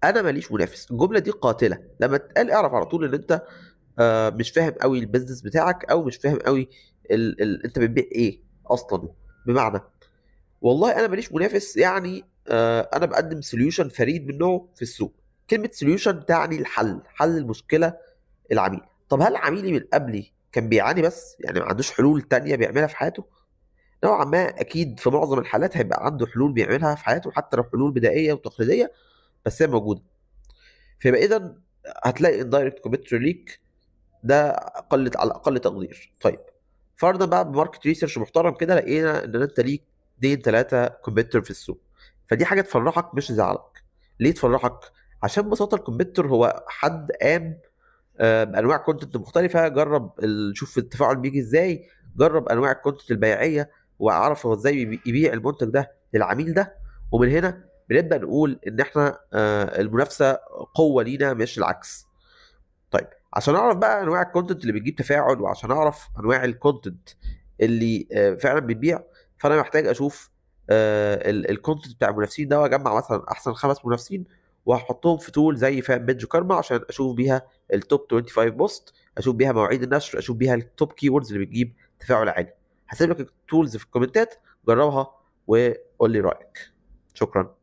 انا ماليش منافس. الجمله دي قاتله، لما تتقال اعرف على طول ان انت مش فاهم قوي البيزنس بتاعك، او مش فاهم قوي انت بتبيع ايه اصلا. بمعنى والله انا ماليش منافس، يعني انا بقدم سوليوشن فريد من نوعه في السوق. كلمه سوليوشن تعني الحل، حل المشكله العميل. طب هل عميلي من قبلي كان بيعاني بس، يعني ما عندوش حلول تانية بيعملها في حياته؟ نوعا ما اكيد في معظم الحالات هيبقى عنده حلول بيعملها في حياته، حتى لو حلول بدائيه وتقليديه، بس هي موجوده. فيبقى اذا هتلاقي اندايركت كومبيتيتور ليك ده اقل، على اقل تقدير. طيب فرضا بقى بماركت ريسيرش محترم كده لقينا ان انت ليك 2 3 كومبيتيتور في السوق، فدي حاجه تفرحك مش تزعلك. ليه تفرحك؟ عشان ببساطه الكومبيتيتور هو حد قام بانواع كونتنت مختلفه، جرب شوف التفاعل بيجي ازاي، جرب انواع الكونتنت البيعيه، وعرف هو ازاي يبيع المنتج ده للعميل ده. ومن هنا بنبدا نقول ان احنا المنافسه قوه لينا مش العكس. طيب عشان اعرف بقى انواع الكونتنت اللي بتجيب تفاعل، وعشان اعرف انواع الكونتنت اللي فعلا بتبيع، فانا محتاج اشوف الكونتنت بتاع المنافسين ده، واجمع مثلا احسن 5 منافسين وهحطهم في تول زي فان بيج كارما عشان اشوف بيها التوب 25 بوست، اشوف بيها مواعيد النشر، اشوف بيها التوب كيوردز اللي بتجيب تفاعل عالي. هسيب لك التولز في الكومنتات، جربها وقول لي رايك. شكرا.